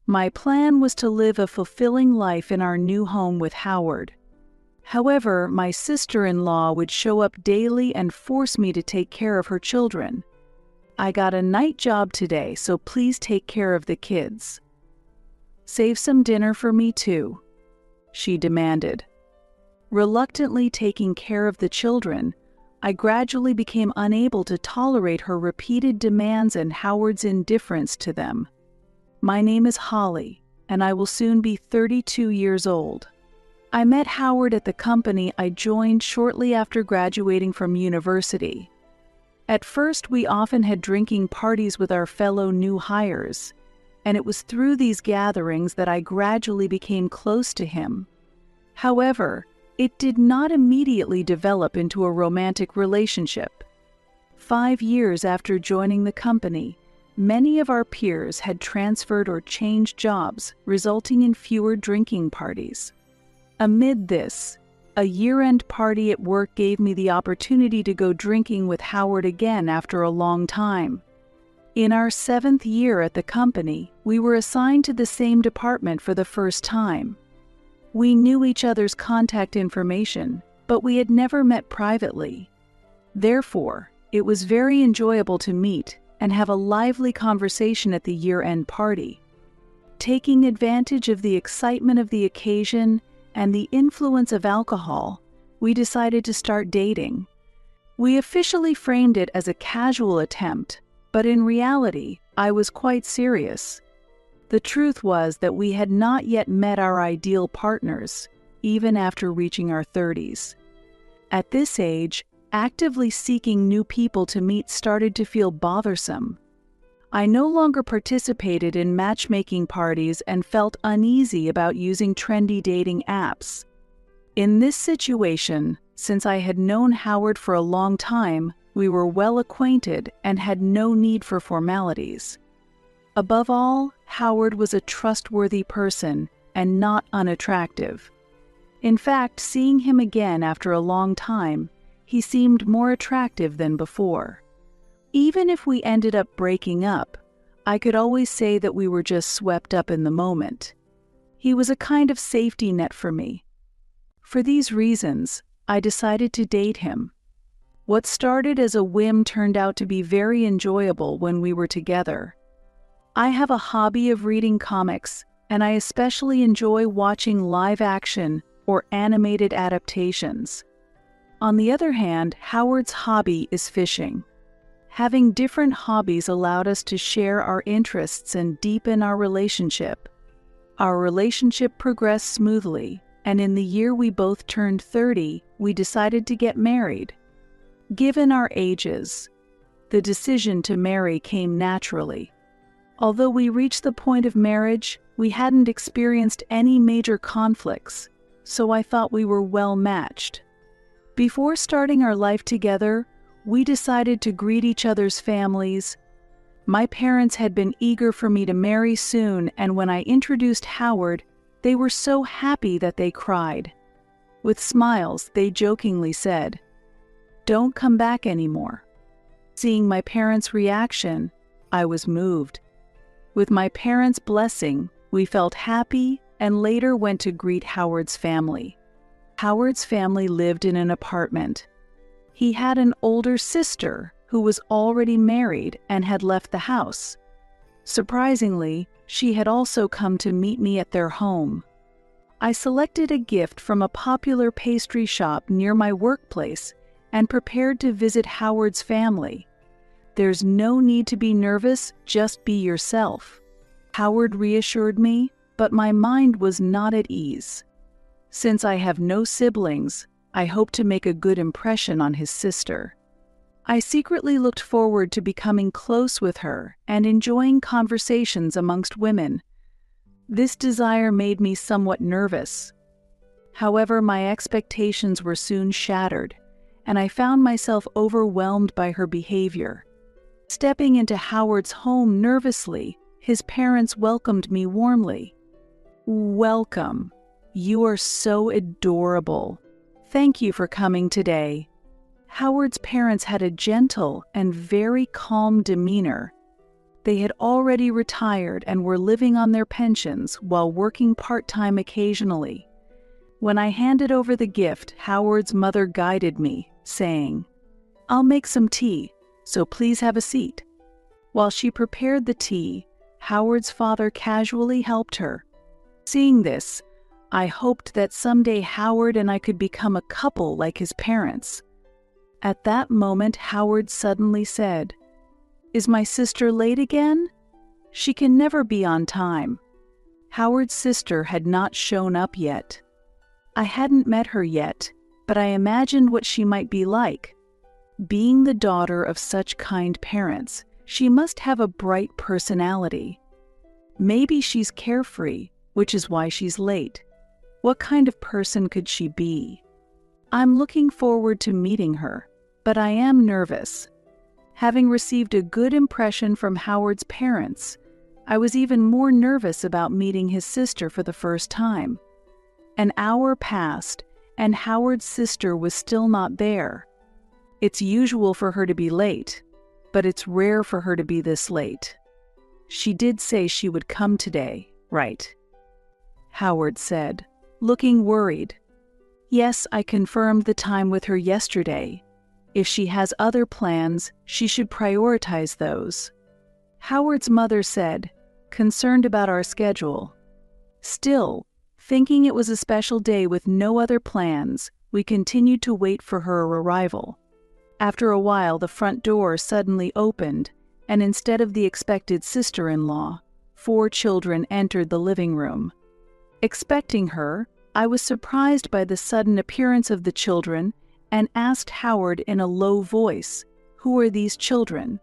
My plan was to live a fulfilling life in our new home with Howard. However, my sister-in-law would show up daily and force me to take care of her children. "I got a night job today, so please take care of the kids. Save some dinner for me too," she demanded. Reluctantly taking care of the children, I gradually became unable to tolerate her repeated demands and Howard's indifference to them. My name is Holly, and I will soon be 32 years old. I met Howard at the company I joined shortly after graduating from university. At first, we often had drinking parties with our fellow new hires, and it was through these gatherings that I gradually became close to him. However, it did not immediately develop into a romantic relationship. 5 years after joining the company, many of our peers had transferred or changed jobs, resulting in fewer drinking parties. Amid this, a year-end party at work gave me the opportunity to go drinking with Howard again after a long time. In our 7th year at the company, we were assigned to the same department for the first time. We knew each other's contact information, but we had never met privately. Therefore, it was very enjoyable to meet and have a lively conversation at the year-end party. Taking advantage of the excitement of the occasion and the influence of alcohol, we decided to start dating. We officially framed it as a casual attempt, but in reality, I was quite serious. The truth was that we had not yet met our ideal partners, even after reaching our 30s. At this age, actively seeking new people to meet started to feel bothersome. I no longer participated in matchmaking parties and felt uneasy about using trendy dating apps. In this situation, since I had known Howard for a long time, we were well acquainted and had no need for formalities. Above all, Howard was a trustworthy person and not unattractive. In fact, seeing him again after a long time, he seemed more attractive than before. Even if we ended up breaking up, I could always say that we were just swept up in the moment. He was a kind of safety net for me. For these reasons, I decided to date him. What started as a whim turned out to be very enjoyable when we were together. I have a hobby of reading comics, and I especially enjoy watching live-action or animated adaptations. On the other hand, Howard's hobby is fishing. Having different hobbies allowed us to share our interests and deepen our relationship. Our relationship progressed smoothly, and in the year we both turned 30, we decided to get married. Given our ages, the decision to marry came naturally. Although we reached the point of marriage, we hadn't experienced any major conflicts, so I thought we were well matched. Before starting our life together, we decided to greet each other's families. My parents had been eager for me to marry soon, and when I introduced Howard, they were so happy that they cried. With smiles, they jokingly said, "Don't come back anymore." Seeing my parents' reaction, I was moved. With my parents' blessing, we felt happy and later went to greet Howard's family. Howard's family lived in an apartment. He had an older sister who was already married and had left the house. Surprisingly, she had also come to meet me at their home. I selected a gift from a popular pastry shop near my workplace and prepared to visit Howard's family. "There's no need to be nervous, just be yourself," Howard reassured me, but my mind was not at ease. Since I have no siblings, I hope to make a good impression on his sister. I secretly looked forward to becoming close with her and enjoying conversations amongst women. This desire made me somewhat nervous. However, my expectations were soon shattered, and I found myself overwhelmed by her behavior. Stepping into Howard's home nervously, his parents welcomed me warmly. "Welcome. You are so adorable. Thank you for coming today." Howard's parents had a gentle and very calm demeanor. They had already retired and were living on their pensions while working part-time occasionally. When I handed over the gift, Howard's mother guided me, saying, "I'll make some tea, so please have a seat." While she prepared the tea, Howard's father casually helped her. Seeing this, I hoped that someday Howard and I could become a couple like his parents. At that moment, Howard suddenly said, "Is my sister late again? She can never be on time." Howard's sister had not shown up yet. I hadn't met her yet, but I imagined what she might be like. Being the daughter of such kind parents, she must have a bright personality. Maybe she's carefree, which is why she's late. What kind of person could she be? I'm looking forward to meeting her, but I am nervous. Having received a good impression from Howard's parents, I was even more nervous about meeting his sister for the first time. An hour passed, and Howard's sister was still not there. It's usual for her to be late, but it's rare for her to be this late. She did say she would come today, right? Howard said, looking worried. Yes, I confirmed the time with her yesterday. If she has other plans, she should prioritize those. Howard's mother said, concerned about our schedule. Still, thinking it was a special day with no other plans, we continued to wait for her arrival. After a while, the front door suddenly opened, and instead of the expected sister-in-law, 4 children entered the living room. Expecting her, I was surprised by the sudden appearance of the children and asked Howard in a low voice, "Who are these children?"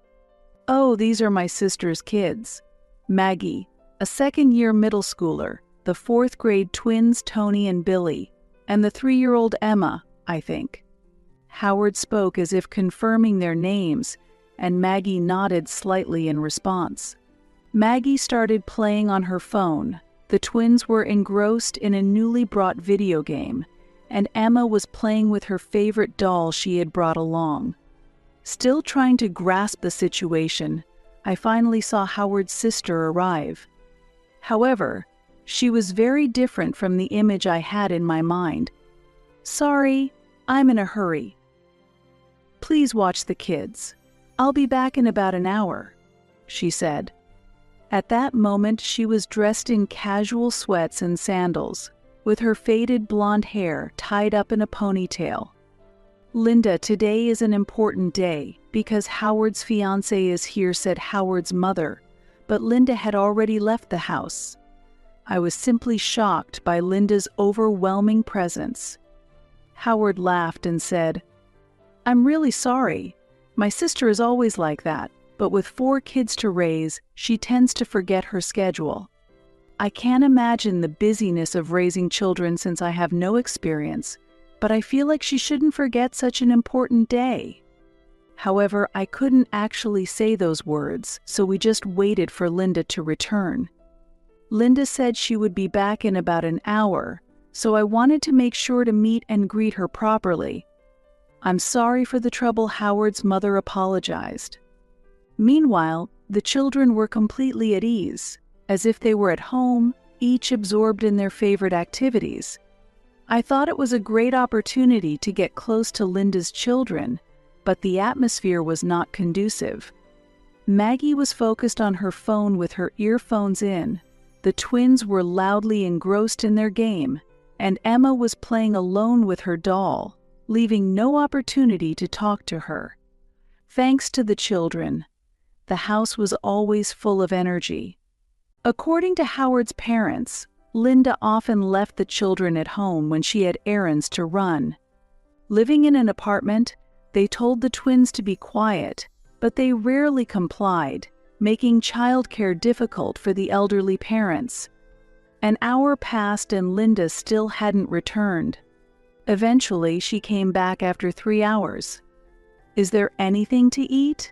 "Oh, these are my sister's kids. Maggie, a second-year middle schooler, the 4th-grade twins Tony and Billy, and the 3-year-old Emma, I think." Howard spoke as if confirming their names, and Maggie nodded slightly in response. Maggie started playing on her phone. The twins were engrossed in a newly brought video game, and Emma was playing with her favorite doll she had brought along. Still trying to grasp the situation, I finally saw Howard's sister arrive. However, she was very different from the image I had in my mind. "Sorry, I'm in a hurry. Please watch the kids. I'll be back in about an hour," she said. At that moment, she was dressed in casual sweats and sandals, with her faded blonde hair tied up in a ponytail. "Linda, today is an important day because Howard's fiancé is here," said Howard's mother, but Linda had already left the house. I was simply shocked by Linda's overwhelming presence. Howard laughed and said, "I'm really sorry. My sister is always like that, but with 4 kids to raise, she tends to forget her schedule. I can't imagine the busyness of raising children since I have no experience, but I feel like she shouldn't forget such an important day." However, I couldn't actually say those words, so we just waited for Linda to return. Linda said she would be back in about an hour, so I wanted to make sure to meet and greet her properly. "I'm sorry for the trouble," Howard's mother apologized. Meanwhile, the children were completely at ease, as if they were at home, each absorbed in their favorite activities. I thought it was a great opportunity to get close to Linda's children, but the atmosphere was not conducive. Maggie was focused on her phone with her earphones in, the twins were loudly engrossed in their game, and Emma was playing alone with her doll, leaving no opportunity to talk to her. Thanks to the children, the house was always full of energy. According to Howard's parents, Linda often left the children at home when she had errands to run. Living in an apartment, they told the twins to be quiet, but they rarely complied, making childcare difficult for the elderly parents. An hour passed and Linda still hadn't returned. Eventually, she came back after 3 hours. "Is there anything to eat?"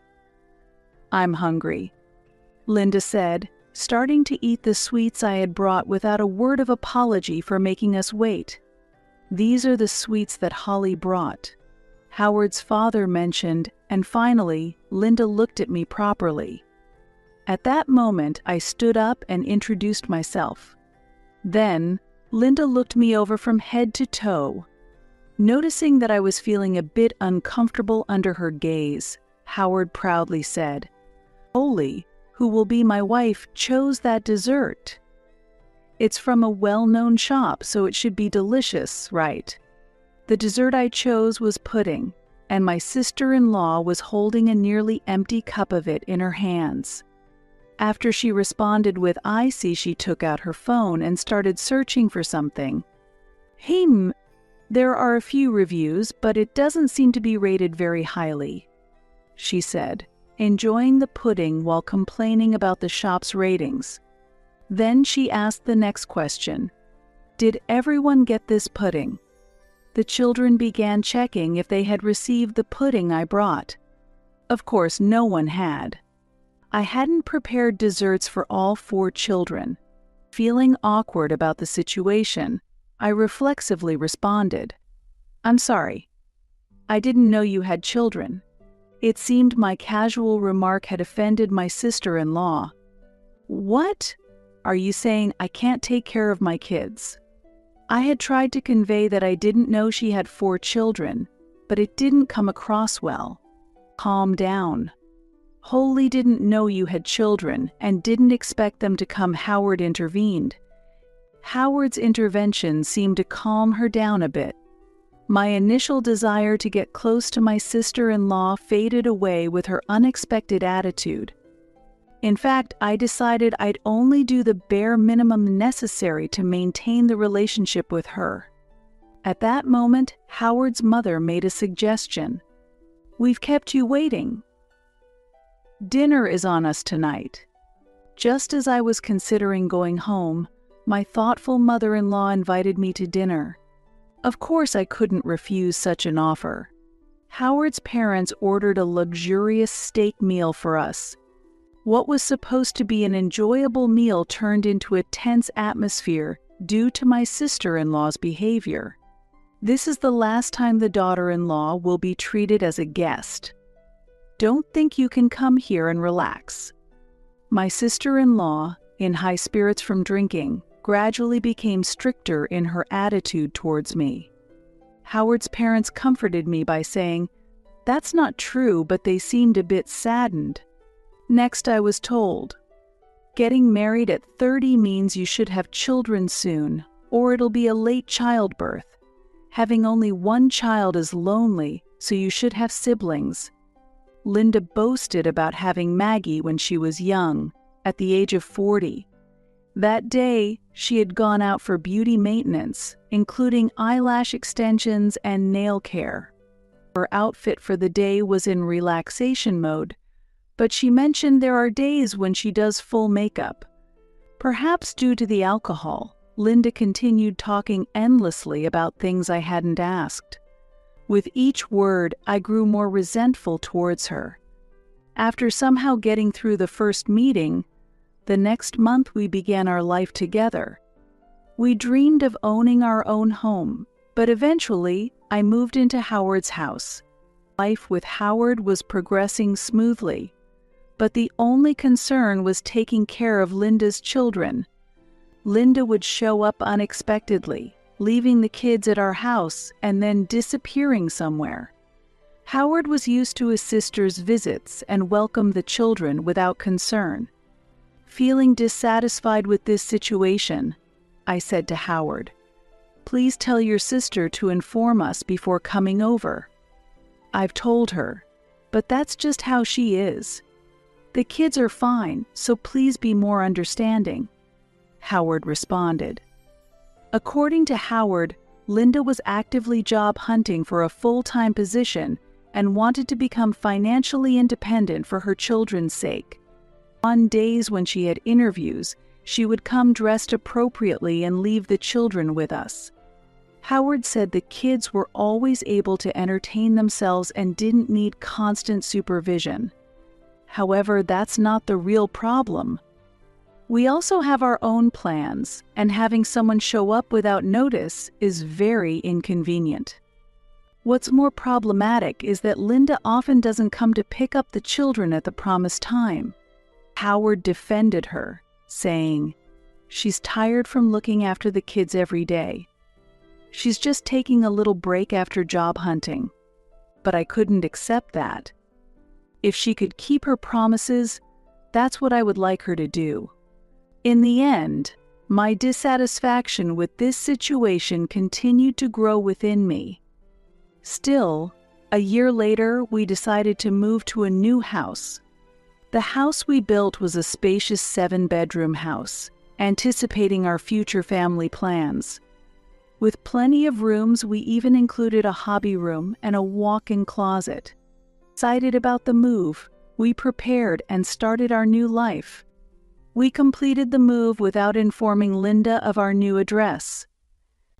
"I'm hungry," Linda said, starting to eat the sweets I had brought without a word of apology for making us wait. "These are the sweets that Holly brought," Howard's father mentioned, and finally, Linda looked at me properly. At that moment, I stood up and introduced myself. Then, Linda looked me over from head to toe. Noticing that I was feeling a bit uncomfortable under her gaze, Howard proudly said, "Holly, who will be my wife, chose that dessert. It's from a well-known shop, so it should be delicious, right?" The dessert I chose was pudding, and my sister-in-law was holding a nearly empty cup of it in her hands. After she responded with "I see," she took out her phone and started searching for something. There are a few reviews, but it doesn't seem to be rated very highly," she said, enjoying the pudding while complaining about the shop's ratings. Then she asked the next question. "Did everyone get this pudding?" The children began checking if they had received the pudding I brought. Of course, no one had. I hadn't prepared desserts for all 4 children. Feeling awkward about the situation, I reflexively responded, "I'm sorry. I didn't know you had children." It seemed my casual remark had offended my sister-in-law. "What? Are you saying I can't take care of my kids?" I had tried to convey that I didn't know she had 4 children, but it didn't come across well. "Calm down. Holly didn't know you had children and didn't expect them to come," Howard intervened. Howard's intervention seemed to calm her down a bit. My initial desire to get close to my sister-in-law faded away with her unexpected attitude. In fact, I decided I'd only do the bare minimum necessary to maintain the relationship with her. At that moment, Howard's mother made a suggestion. "We've kept you waiting. Dinner is on us tonight." Just as I was considering going home, my thoughtful mother-in-law invited me to dinner. Of course, I couldn't refuse such an offer. Howard's parents ordered a luxurious steak meal for us. What was supposed to be an enjoyable meal turned into a tense atmosphere due to my sister-in-law's behavior. This is the last time the daughter-in-law will be treated as a guest. Don't think you can come here and relax. My sister-in-law, in high spirits from drinking, gradually became stricter in her attitude towards me. Howard's parents comforted me by saying, "That's not true," but they seemed a bit saddened. Next, I was told, "Getting married at 30 means you should have children soon, or it'll be a late childbirth. Having only 1 child is lonely, so you should have siblings." Linda boasted about having Maggie when she was young, at the age of 40. That day, she had gone out for beauty maintenance, including eyelash extensions and nail care. Her outfit for the day was in relaxation mode, but she mentioned there are days when she does full makeup. Perhaps due to the alcohol, Linda continued talking endlessly about things I hadn't asked. With each word, I grew more resentful towards her. After somehow getting through the first meeting, the next month we began our life together. We dreamed of owning our own home, but eventually I moved into Howard's house. Life with Howard was progressing smoothly, but the only concern was taking care of Linda's children. Linda would show up unexpectedly, leaving the kids at our house and then disappearing somewhere. Howard was used to his sister's visits and welcomed the children without concern. Feeling dissatisfied with this situation, I said to Howard, "Please tell your sister to inform us before coming over." "I've told her, but that's just how she is. The kids are fine, so please be more understanding," Howard responded. According to Howard, Linda was actively job hunting for a full-time position and wanted to become financially independent for her children's sake. On days when she had interviews, she would come dressed appropriately and leave the children with us. Howard said the kids were always able to entertain themselves and didn't need constant supervision. However, that's not the real problem. We also have our own plans, and having someone show up without notice is very inconvenient. What's more problematic is that Linda often doesn't come to pick up the children at the promised time. Howard defended her, saying, "She's tired from looking after the kids every day. She's just taking a little break after job hunting." But I couldn't accept that. If she could keep her promises, that's what I would like her to do. In the end, my dissatisfaction with this situation continued to grow within me. Still, a year later, we decided to move to a new house. The house we built was a spacious 7-bedroom house, anticipating our future family plans. With plenty of rooms, we even included a hobby room and a walk-in closet. Excited about the move, we prepared and started our new life. We completed the move without informing Linda of our new address.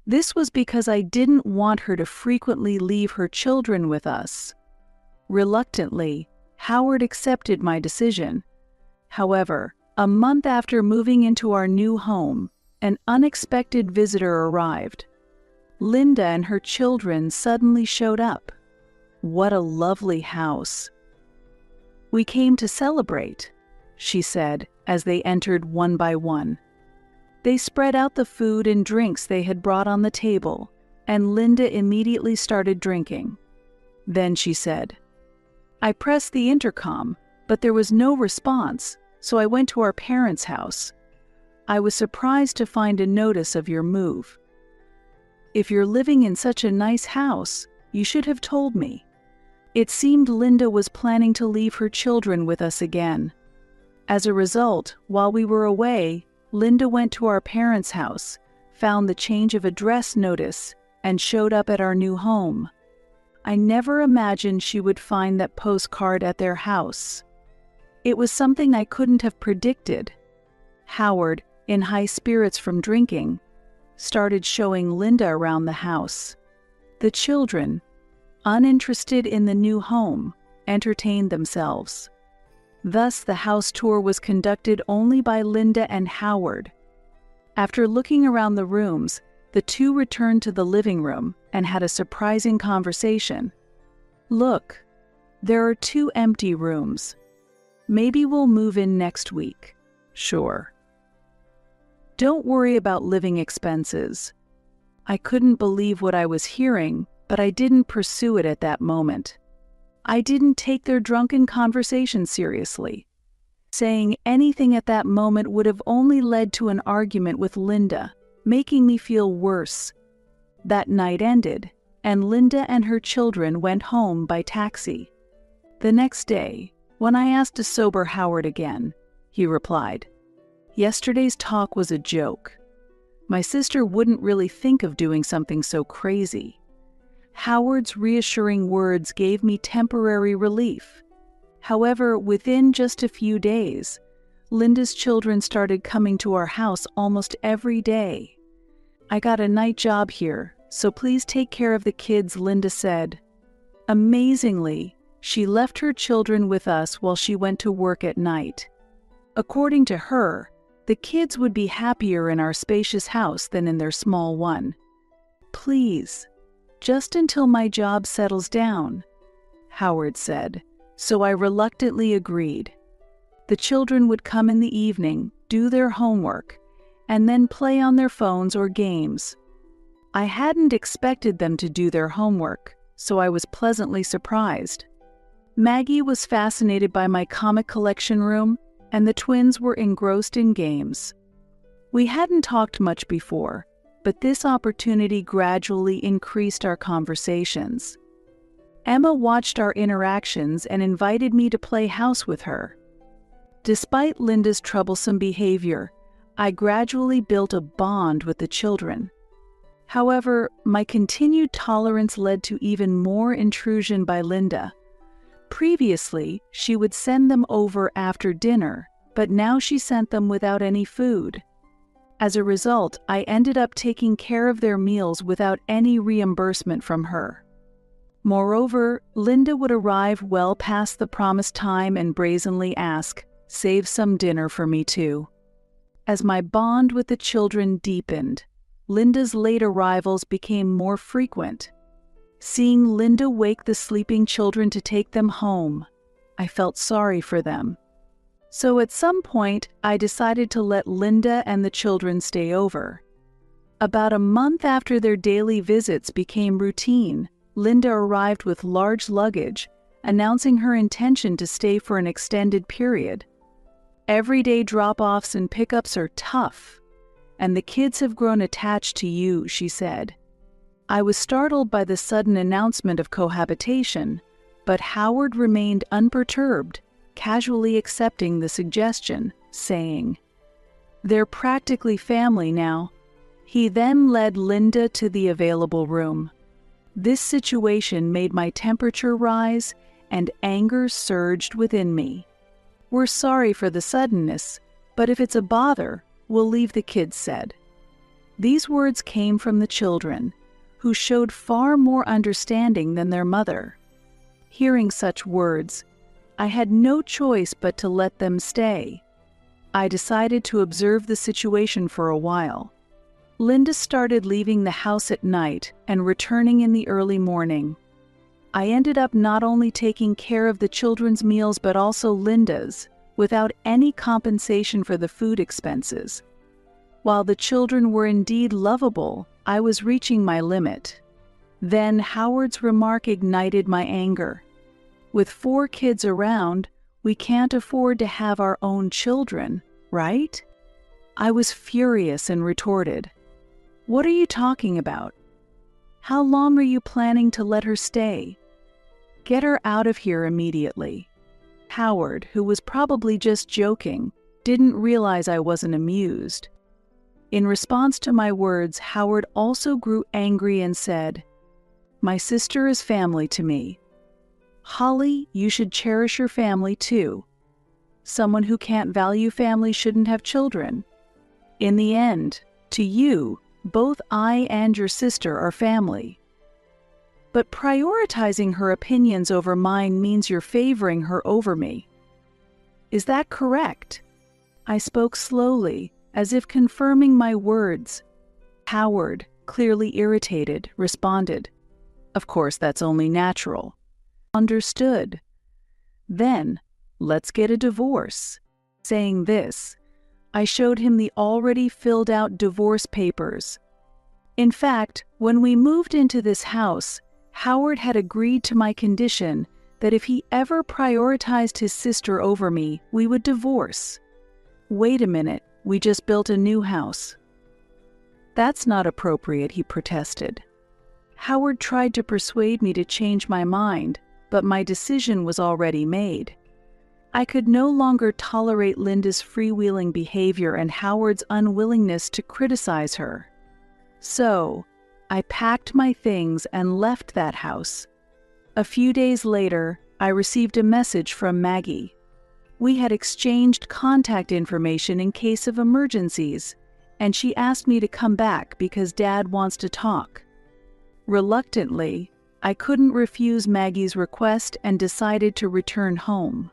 This was because I didn't want her to frequently leave her children with us. Reluctantly, Howard accepted my decision. However, a month after moving into our new home, an unexpected visitor arrived. Linda and her children suddenly showed up. What a lovely house. "We came to celebrate," she said as they entered one by one. They spread out the food and drinks they had brought on the table, and Linda immediately started drinking. Then she said, "I pressed the intercom, but there was no response, so I went to our parents' house. I was surprised to find a notice of your move. If you're living in such a nice house, you should have told me." It seemed Linda was planning to leave her children with us again. As a result, while we were away, Linda went to our parents' house, found the change of address notice, and showed up at our new home. I never imagined she would find that postcard at their house. It was something I couldn't have predicted. Howard, in high spirits from drinking, started showing Linda around the house. The children, uninterested in the new home, entertained themselves. Thus, the house tour was conducted only by Linda and Howard. After looking around the rooms, the two returned to the living room and had a surprising conversation. "Look, there are 2 empty rooms. Maybe we'll move in next week." "Sure." "Don't worry about living expenses." I couldn't believe what I was hearing, but I didn't pursue it at that moment. I didn't take their drunken conversation seriously. Saying anything at that moment would have only led to an argument with Linda, making me feel worse. That night ended, and Linda and her children went home by taxi. The next day, when I asked to sober Howard again, he replied, "Yesterday's talk was a joke. My sister wouldn't really think of doing something so crazy." Howard's reassuring words gave me temporary relief. However, within just a few days, Linda's children started coming to our house almost every day. "I got a night job here, so please take care of the kids," Linda said. Amazingly, she left her children with us while she went to work at night. According to her, the kids would be happier in our spacious house than in their small one. "Please, just until my job settles down," Howard said, so I reluctantly agreed. The children would come in the evening, do their homework, and then play on their phones or games. I hadn't expected them to do their homework, so I was pleasantly surprised. Maggie was fascinated by my comic collection room, and the twins were engrossed in games. We hadn't talked much before, but this opportunity gradually increased our conversations. Emma watched our interactions and invited me to play house with her. Despite Linda's troublesome behavior, I gradually built a bond with the children. However, my continued tolerance led to even more intrusion by Linda. Previously, she would send them over after dinner, but now she sent them without any food. As a result, I ended up taking care of their meals without any reimbursement from her. Moreover, Linda would arrive well past the promised time and brazenly ask, "Save some dinner for me too." As my bond with the children deepened, Linda's late arrivals became more frequent. Seeing Linda wake the sleeping children to take them home, I felt sorry for them. So at some point, I decided to let Linda and the children stay over. About a month after their daily visits became routine, Linda arrived with large luggage, announcing her intention to stay for an extended period. Everyday drop-offs and pickups are tough, and the kids have grown attached to you, she said. I was startled by the sudden announcement of cohabitation, but Howard remained unperturbed, casually accepting the suggestion, saying, "They're practically family now." He then led Linda to the available room. This situation made my temperature rise and anger surged within me. "We're sorry for the suddenness, but if it's a bother, we'll leave," the kids said. These words came from the children, who showed far more understanding than their mother. Hearing such words, I had no choice but to let them stay. I decided to observe the situation for a while. Linda started leaving the house at night and returning in the early morning. I ended up not only taking care of the children's meals but also Linda's, without any compensation for the food expenses. While the children were indeed lovable, I was reaching my limit. Then Howard's remark ignited my anger. With 4 kids around, we can't afford to have our own children, right? I was furious and retorted, "What are you talking about? How long are you planning to let her stay? Get her out of here immediately." Howard, who was probably just joking, didn't realize I wasn't amused. In response to my words, Howard also grew angry and said, "My sister is family to me. Holly, you should cherish your family too. Someone who can't value family shouldn't have children. In the end, to you, both I and your sister are family. But prioritizing her opinions over mine means you're favoring her over me. Is that correct?" I spoke slowly, as if confirming my words. Howard, clearly irritated, responded, "Of course, that's only natural." "Understood. Then, let's get a divorce." Saying this, I showed him the already filled out divorce papers. In fact, when we moved into this house, Howard had agreed to my condition that if he ever prioritized his sister over me, we would divorce. "Wait a minute, we just built a new house." "That's not appropriate," he protested. Howard tried to persuade me to change my mind, but my decision was already made. I could no longer tolerate Linda's freewheeling behavior and Howard's unwillingness to criticize her. So, I packed my things and left that house. A few days later, I received a message from Maggie. We had exchanged contact information in case of emergencies, and she asked me to come back because Dad wants to talk. Reluctantly, I couldn't refuse Maggie's request and decided to return home.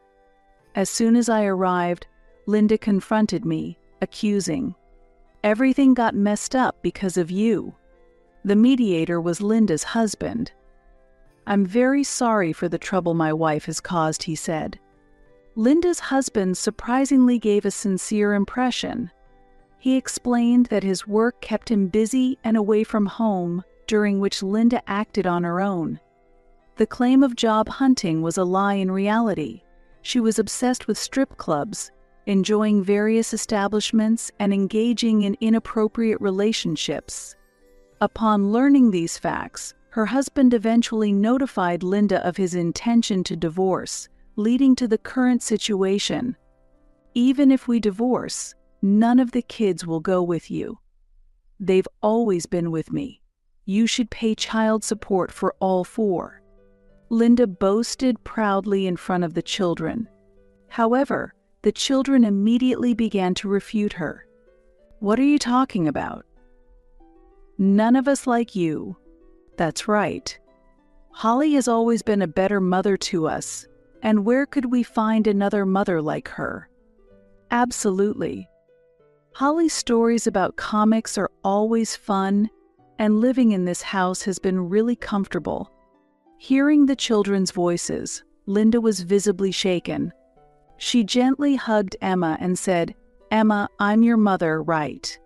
As soon as I arrived, Linda confronted me, accusing, "Everything got messed up because of you." The mediator was Linda's husband. "I'm very sorry for the trouble my wife has caused," he said. Linda's husband surprisingly gave a sincere impression. He explained that his work kept him busy and away from home, during which Linda acted on her own. The claim of job hunting was a lie in reality. She was obsessed with strip clubs, enjoying various establishments and engaging in inappropriate relationships. Upon learning these facts, her husband eventually notified Linda of his intention to divorce, leading to the current situation. "Even if we divorce, none of the kids will go with you. They've always been with me. You should pay child support for all 4. Linda boasted proudly in front of the children. However, the children immediately began to refute her. "What are you talking about? None of us like you. That's right. Holly has always been a better mother to us, and where could we find another mother like her?" Absolutely. Holly's stories about comics are always fun, and living in this house has been really comfortable. Hearing the children's voices, Linda was visibly shaken. She gently hugged Emma and said, "Emma, I'm your mother, right?"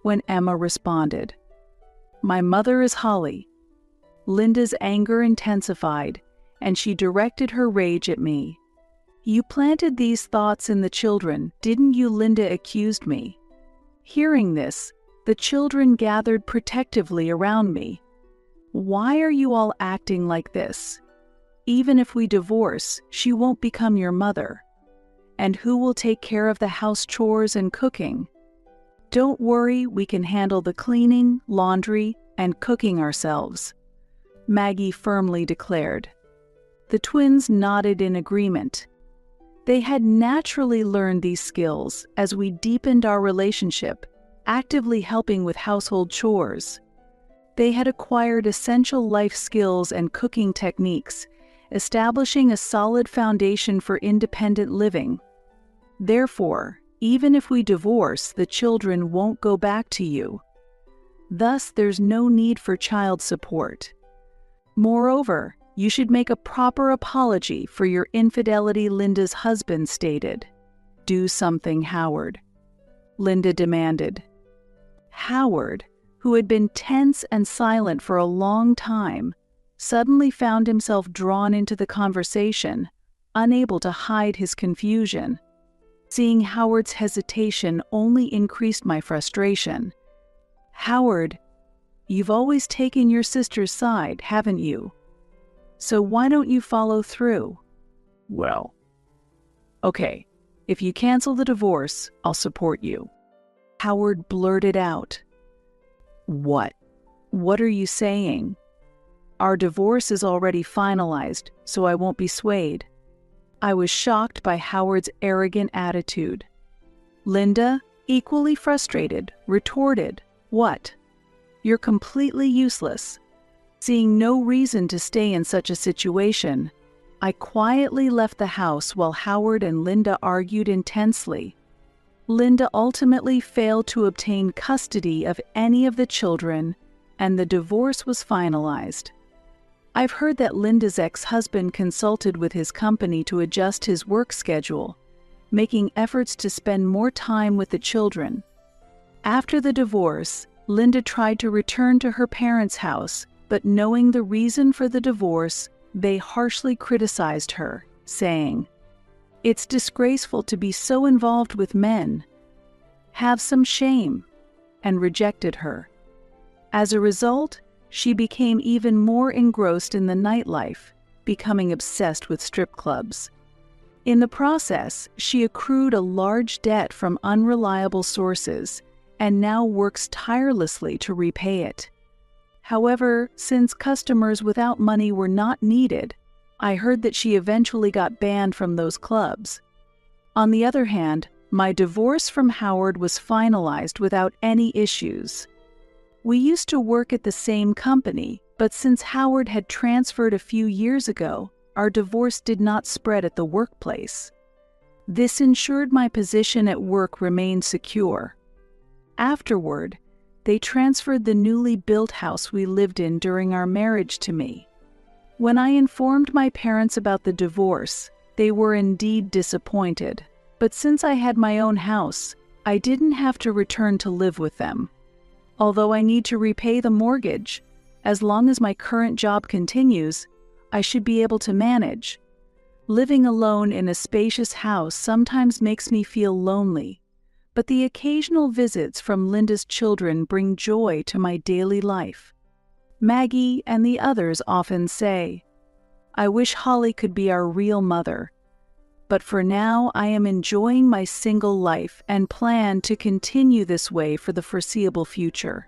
When Emma responded, "My mother is Holly." Linda's anger intensified, and she directed her rage at me. "You planted these thoughts in the children, didn't you?" Linda accused me. Hearing this, the children gathered protectively around me. "Why are you all acting like this? Even if we divorce, she won't become your mother. And who will take care of the house chores and cooking?" "Don't worry, we can handle the cleaning, laundry, and cooking ourselves," Maggie firmly declared. The twins nodded in agreement. They had naturally learned these skills as we deepened our relationship, actively helping with household chores. They had acquired essential life skills and cooking techniques, establishing a solid foundation for independent living. Therefore, even if we divorce, the children won't go back to you. Thus, there's no need for child support. Moreover, you should make a proper apology for your infidelity, Linda's husband stated. "Do something, Howard," Linda demanded. Howard, who had been tense and silent for a long time, suddenly found himself drawn into the conversation, unable to hide his confusion. Seeing Howard's hesitation only increased my frustration. "Howard, you've always taken your sister's side, haven't you? So why don't you follow through?" "Well, okay, if you cancel the divorce, I'll support you," Howard blurted out. What are you saying?" "Our divorce is already finalized, so I won't be swayed." I was shocked by Howard's arrogant attitude. Linda, equally frustrated, retorted, "What? You're completely useless." Seeing no reason to stay in such a situation, I quietly left the house while Howard and Linda argued intensely. Linda ultimately failed to obtain custody of any of the children, and the divorce was finalized. I've heard that Linda's ex-husband consulted with his company to adjust his work schedule, making efforts to spend more time with the children. After the divorce, Linda tried to return to her parents' house, but knowing the reason for the divorce, they harshly criticized her, saying, "It's disgraceful to be so involved with men. Have some shame," and rejected her. As a result, she became even more engrossed in the nightlife, becoming obsessed with strip clubs. In the process, she accrued a large debt from unreliable sources and now works tirelessly to repay it. However, since customers without money were not needed, I heard that she eventually got banned from those clubs. On the other hand, my divorce from Howard was finalized without any issues. We used to work at the same company, but since Howard had transferred a few years ago, our divorce did not spread at the workplace. This ensured my position at work remained secure. Afterward, they transferred the newly built house we lived in during our marriage to me. When I informed my parents about the divorce, they were indeed disappointed, but since I had my own house, I didn't have to return to live with them. Although I need to repay the mortgage, as long as my current job continues, I should be able to manage. Living alone in a spacious house sometimes makes me feel lonely, but the occasional visits from Linda's children bring joy to my daily life. Maggie and the others often say, "I wish Holly could be our real mother. But for now, I am enjoying my single life and plan to continue this way for the foreseeable future."